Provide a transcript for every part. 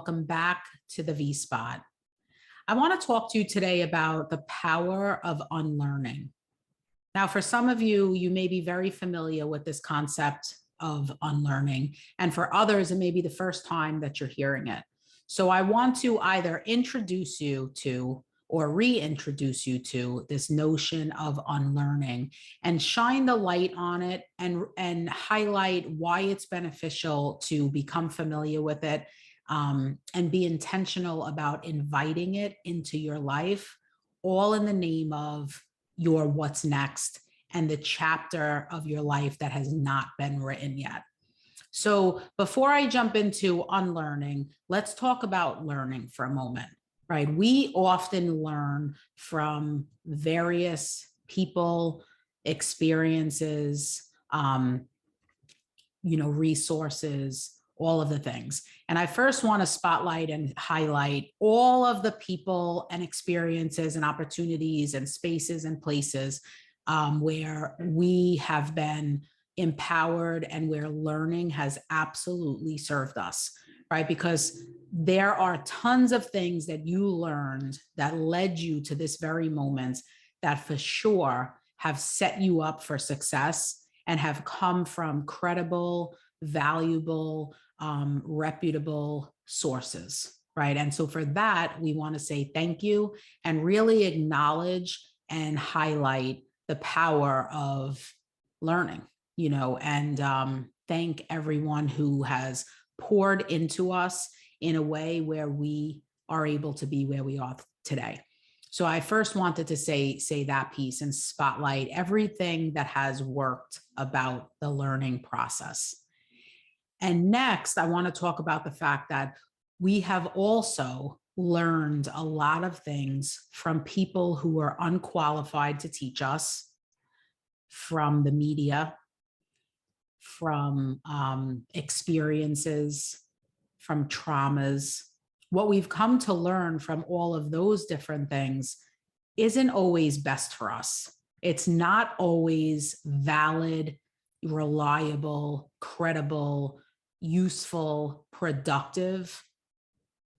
welcome back to the V Spot. I want to talk to you today about the power of unlearning. Now, for some of you, you may be very familiar with this concept of unlearning, and for others, it may be the first time that you're hearing it. So I want to either introduce you to or reintroduce you to this notion of unlearning and shine the light on it and highlight why it's beneficial to become familiar with it, and be intentional about inviting it into your life, all in the name of your what's next and the chapter of your life that has not been written yet. So before I jump into unlearning, let's talk about learning for a moment, right? We often learn from various people, experiences, resources, all of the things. And I first want to spotlight and highlight all of the people and experiences and opportunities and spaces and places where we have been empowered and where learning has absolutely served us, right? Because there are tons of things that you learned that led you to this very moment that for sure have set you up for success and have come from credible, valuable, reputable sources, right? And so for that, we want to say thank you and really acknowledge and highlight the power of learning, and thank everyone who has poured into us in a way where we are able to be where we are today. So I first wanted to say that piece and spotlight everything that has worked about the learning process. And next, I want to talk about the fact that we have also learned a lot of things from people who are unqualified to teach us, from the media, from experiences, from traumas. What we've come to learn from all of those different things isn't always best for us. It's not always valid, reliable, credible, useful, productive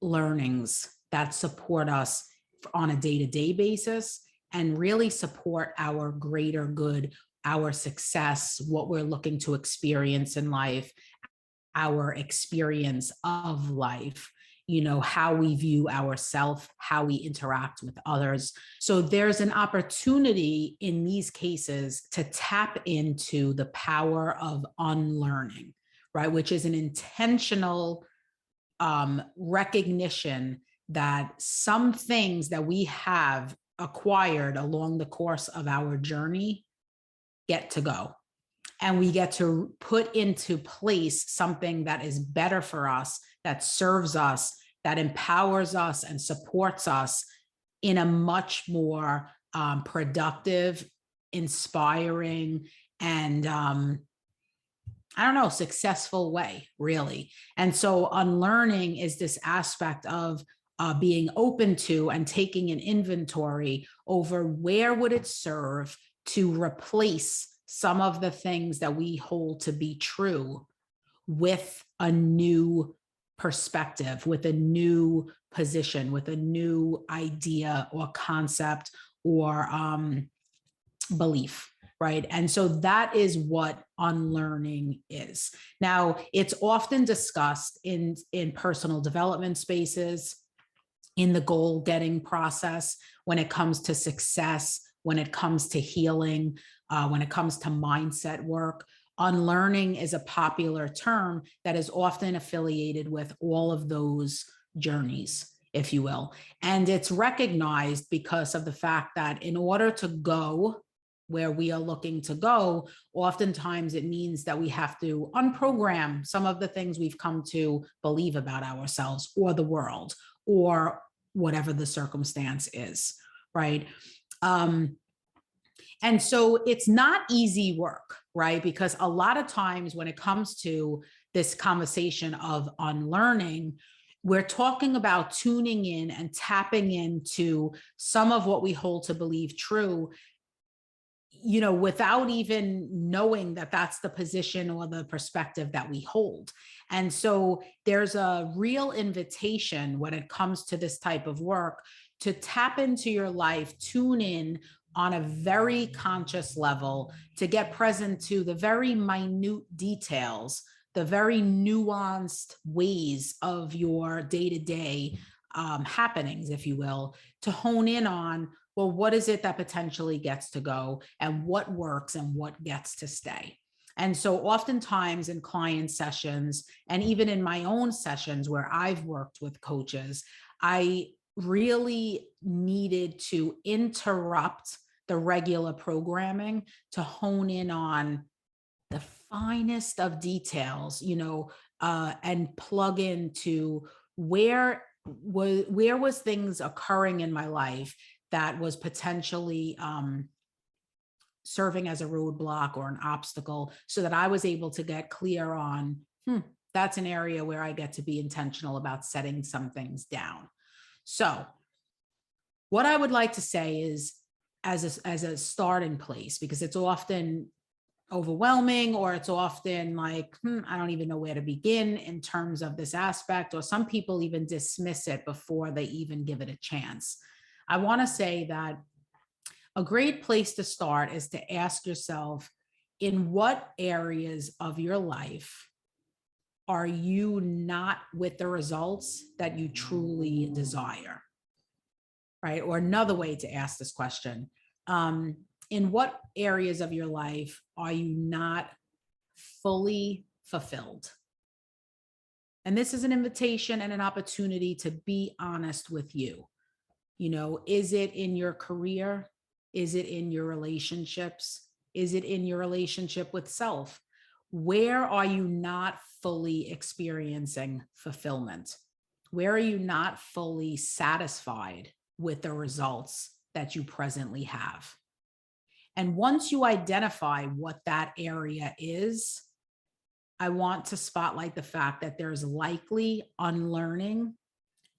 learnings that support us on a day-to-day basis and really support our greater good, our success, what we're looking to experience in life, our experience of life, how we view ourselves, how we interact with others. So there's an opportunity in these cases to tap into the power of unlearning, right? Which is an intentional recognition that some things that we have acquired along the course of our journey get to go. And we get to put into place something that is better for us, that serves us, that empowers us and supports us in a much more productive, inspiring, and successful way, really. And so unlearning is this aspect of being open to and taking an inventory over where would it serve to replace some of the things that we hold to be true with a new perspective, with a new position, with a new idea or concept or belief, right? And so that is what unlearning is. Now, it's often discussed in personal development spaces, in the goal-getting process, when it comes to success, when it comes to healing, when it comes to mindset work. Unlearning is a popular term that is often affiliated with all of those journeys, if you will. And it's recognized because of the fact that in order to go where we are looking to go, oftentimes it means that we have to unprogram some of the things we've come to believe about ourselves or the world or whatever the circumstance is, right? And so it's not easy work, right? Because a lot of times when it comes to this conversation of unlearning, we're talking about tuning in and tapping into some of what we hold to believe true without even knowing that that's the position or the perspective that we hold. And so there's a real invitation when it comes to this type of work to tap into your life, tune in on a very conscious level, to get present to the very minute details, the very nuanced ways of your day-to-day happenings, if you will, to hone in on, well, what is it that potentially gets to go, and what works and what gets to stay? And so oftentimes in client sessions, and even in my own sessions where I've worked with coaches, I really needed to interrupt the regular programming to hone in on the finest of details, and plug into where was things occurring in my life that was potentially serving as a roadblock or an obstacle, so that I was able to get clear on, that's an area where I get to be intentional about setting some things down. So what I would like to say is, as a starting place, because it's often overwhelming, or it's often like, I don't even know where to begin in terms of this aspect, or some people even dismiss it before they even give it a chance. I want to say that a great place to start is to ask yourself, in what areas of your life are you not with the results that you truly desire? Right? Or another way to ask this question, in what areas of your life are you not fully fulfilled? And this is an invitation and an opportunity to be honest with you. Is it in your career? Is it in your relationships? Is it in your relationship with self? Where are you not fully experiencing fulfillment? Where are you not fully satisfied with the results that you presently have? And once you identify what that area is, I want to spotlight the fact that there's likely unlearning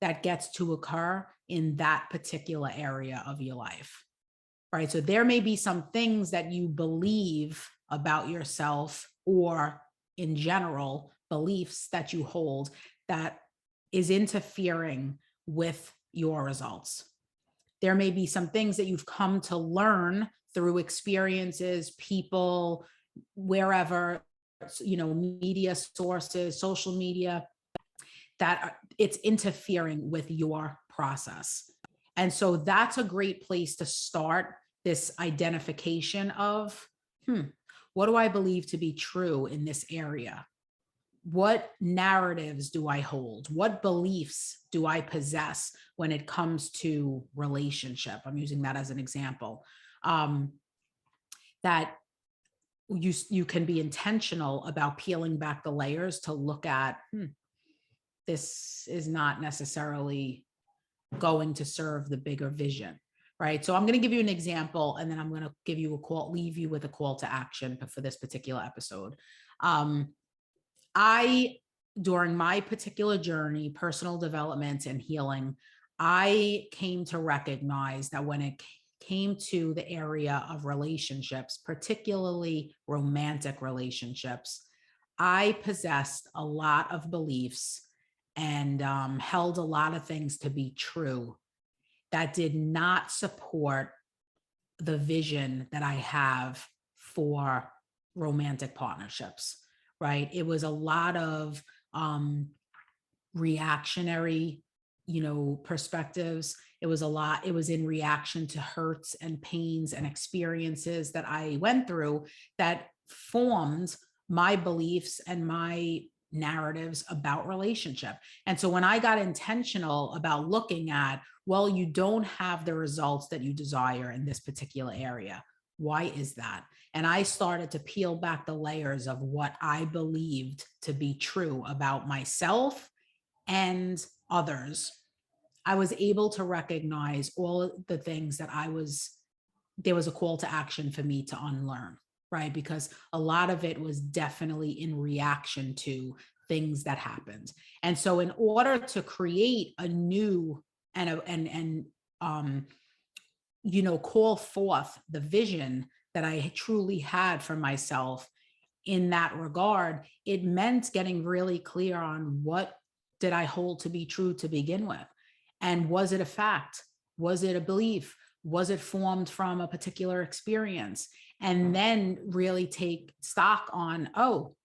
that gets to occur in that particular area of your life, right? So there may be some things that you believe about yourself, or in general, beliefs that you hold, that is interfering with your results. There may be some things that you've come to learn through experiences, people, wherever, media sources, social media, that it's interfering with your process. And so that's a great place to start this identification of, what do I believe to be true in this area? What narratives do I hold? What beliefs do I possess when it comes to relationship? I'm using that as an example. That you can be intentional about peeling back the layers to look at, this is not necessarily going to serve the bigger vision, right? So I'm going to give you an example, and then I'm going to give you leave you with a call to action for this particular episode. During my particular journey, personal development and healing, I came to recognize that when it came to the area of relationships, particularly romantic relationships, I possessed a lot of beliefs and held a lot of things to be true that did not support the vision that I have for romantic partnerships, right? It was a lot of reactionary, perspectives. It was in reaction to hurts and pains and experiences that I went through that formed my beliefs and my narratives about relationship. And so when I got intentional about looking at, well, you don't have the results that you desire in this particular area. Why is that? And I started to peel back the layers of what I believed to be true about myself and others. I was able to recognize all the things that there was a call to action for me to unlearn, right? Because a lot of it was definitely in reaction to things that happened. And so in order to create a new call forth the vision that I truly had for myself in that regard, it meant getting really clear on what did I hold to be true to begin with? And was it a fact? Was it a belief? Was it formed from a particular experience? And then really take stock on, oh,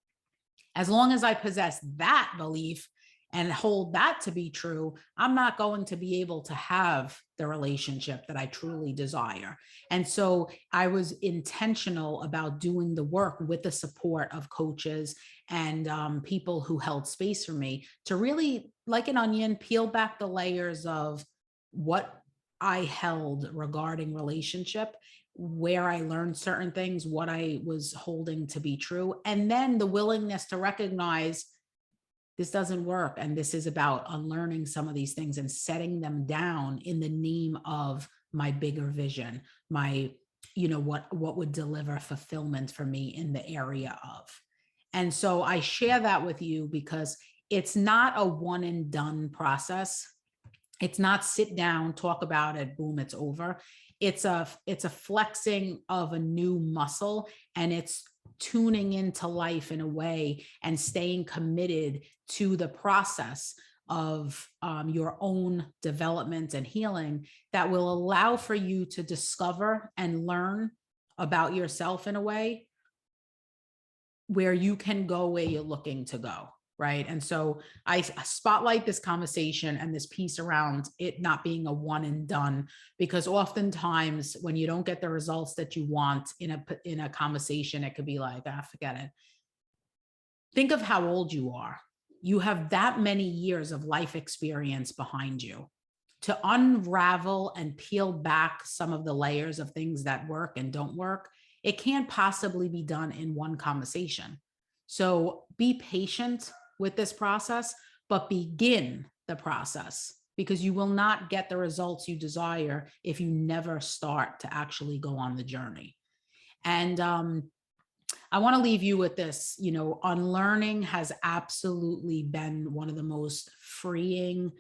as long as I possess that belief and hold that to be true, I'm not going to be able to have the relationship that I truly desire. And so I was intentional about doing the work with the support of coaches and people who held space for me to really, like an onion, peel back the layers of what I held regarding relationship, where I learned certain things, what I was holding to be true, and then the willingness to recognize this doesn't work. And this is about unlearning some of these things and setting them down in the name of my bigger vision, my, what would deliver fulfillment for me in the area of. And so I share that with you because it's not a one and done process. It's not sit down, talk about it, boom, it's over. It's a flexing of a new muscle, and it's tuning into life in a way and staying committed to the process of your own development and healing that will allow for you to discover and learn about yourself in a way where you can go where you're looking to go. Right. And so I spotlight this conversation and this piece around it not being a one and done, because oftentimes when you don't get the results that you want in a conversation, it could be like, forget it. Think of how old you are. You have that many years of life experience behind you to unravel and peel back some of the layers of things that work and don't work. It can't possibly be done in one conversation. So be patient with this process, but begin the process, because you will not get the results you desire if you never start to actually go on the journey. And I want to leave you with this. Unlearning has absolutely been one of the most freeing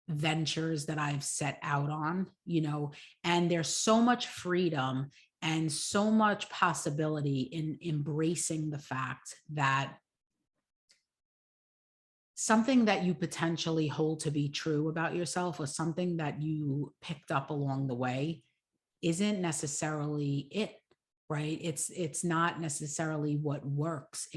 ventures that I've set out on, and there's so much freedom and so much possibility in embracing the fact that something that you potentially hold to be true about yourself, or something that you picked up along the way, isn't necessarily it, right? It's not necessarily what works.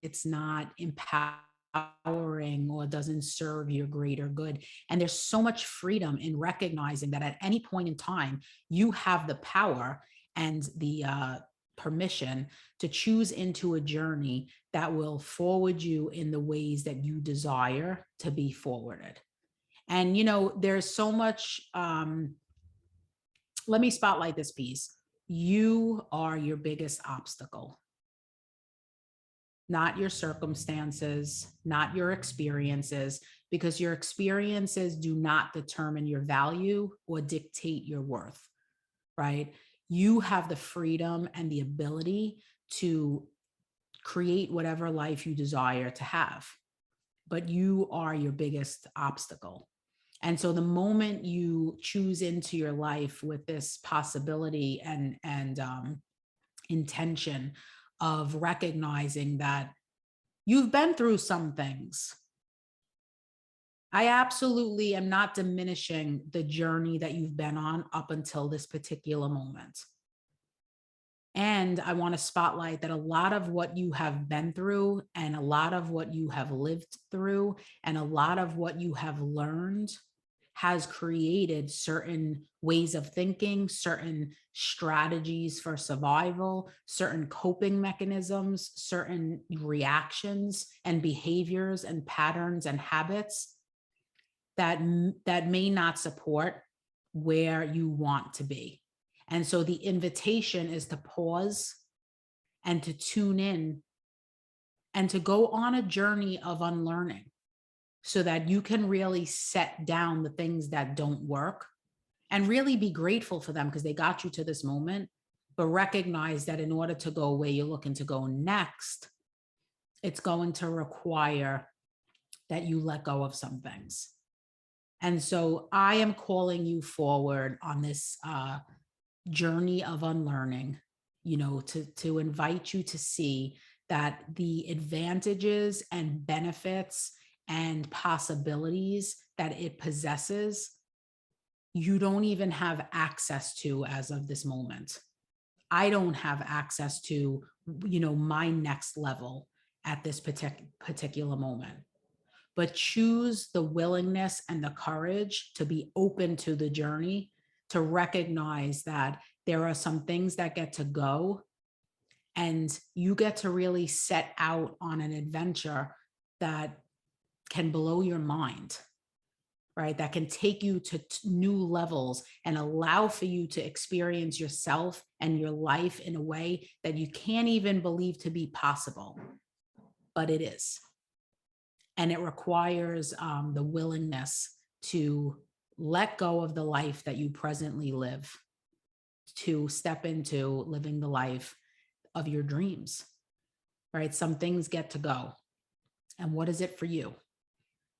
It's not empowering or doesn't serve your greater good. And there's so much freedom in recognizing that at any point in time, you have the power and the permission to choose into a journey that will forward you in the ways that you desire to be forwarded. And, there's so much, let me spotlight this piece. You are your biggest obstacle, not your circumstances, not your experiences, because your experiences do not determine your value or dictate your worth, right? You have the freedom and the ability to create whatever life you desire to have, but you are your biggest obstacle. And so the moment you choose into your life with this possibility and intention of recognizing that you've been through some things, I absolutely am not diminishing the journey that you've been on up until this particular moment. And I want to spotlight that a lot of what you have been through, and a lot of what you have lived through, and a lot of what you have learned has created certain ways of thinking, certain strategies for survival, certain coping mechanisms, certain reactions and behaviors and patterns and habits that may not support where you want to be. And so the invitation is to pause and to tune in and to go on a journey of unlearning, so that you can really set down the things that don't work and really be grateful for them because they got you to this moment. But recognize that in order to go where you're looking to go next, it's going to require that you let go of some things. And so I am calling you forward on this journey of unlearning. to invite you to see that the advantages and benefits and possibilities that it possesses, you don't even have access to as of this moment. I don't have access to, my next level at this particular moment. But choose the willingness and the courage to be open to the journey, to recognize that there are some things that get to go, and you get to really set out on an adventure that can blow your mind, right? That can take you to new levels and allow for you to experience yourself and your life in a way that you can't even believe to be possible, but it is. And it requires the willingness to let go of the life that you presently live, to step into living the life of your dreams, right? Some things get to go. And what is it for you?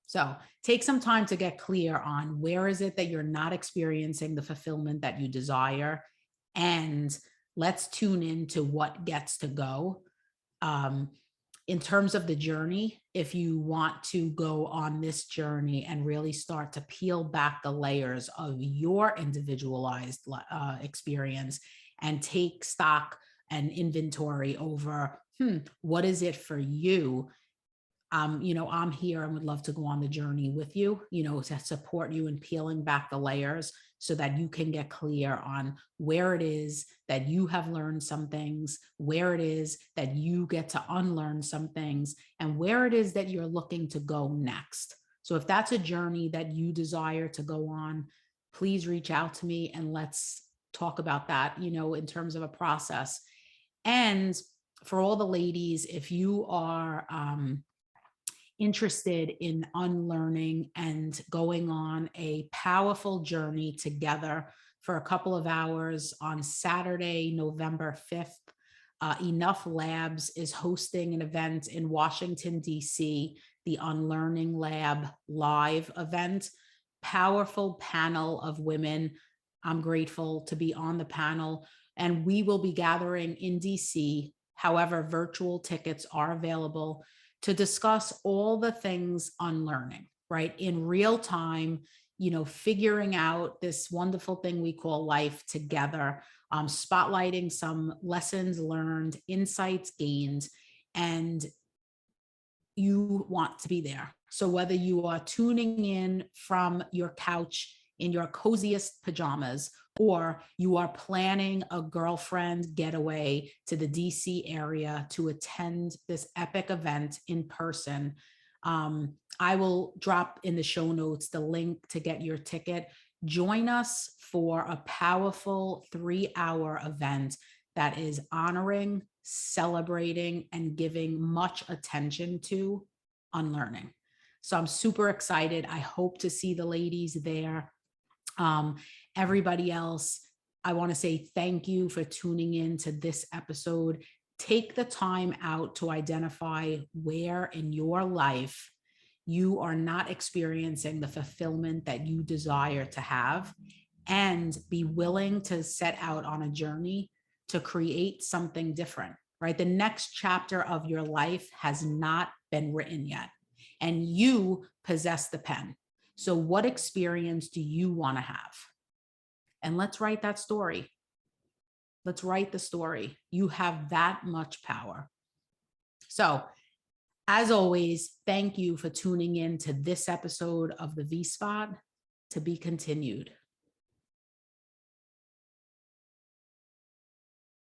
So take some time to get clear on where is it that you're not experiencing the fulfillment that you desire. And let's tune into what gets to go. In terms of the journey, if you want to go on this journey and really start to peel back the layers of your individualized experience and take stock and inventory over, what is it for you? I'm here and would love to go on the journey with you, to support you in peeling back the layers so that you can get clear on where it is that you have learned some things, where it is that you get to unlearn some things, and where it is that you're looking to go next. So if that's a journey that you desire to go on, please reach out to me and let's talk about that, in terms of a process. And for all the ladies, if you are, interested in unlearning and going on a powerful journey together for a couple of hours on Saturday, November 5th. Enough Labs is hosting an event in Washington, D.C., the Unlearning Lab live event. Powerful panel of women. I'm grateful to be on the panel, and we will be gathering in D.C. However, virtual tickets are available to discuss all the things unlearning, right? In real time, figuring out this wonderful thing we call life together, spotlighting some lessons learned, insights gained, and you want to be there. So whether you are tuning in from your couch in your coziest pajamas, or you are planning a girlfriend getaway to the DC area to attend this epic event in person, I will drop in the show notes the link to get your ticket. Join us for a powerful 3-hour event that is honoring, celebrating, and giving much attention to unlearning. So I'm super excited. I hope to see the ladies there. Everybody else, I want to say thank you for tuning in to this episode. Take the time out to identify where in your life you are not experiencing the fulfillment that you desire to have, and be willing to set out on a journey to create something different, right? The next chapter of your life has not been written yet, and you possess the pen. So what experience do you want to have? And let's write that story. Let's write the story. You have that much power. So, as always, thank you for tuning in to this episode of the V Spot. To be continued.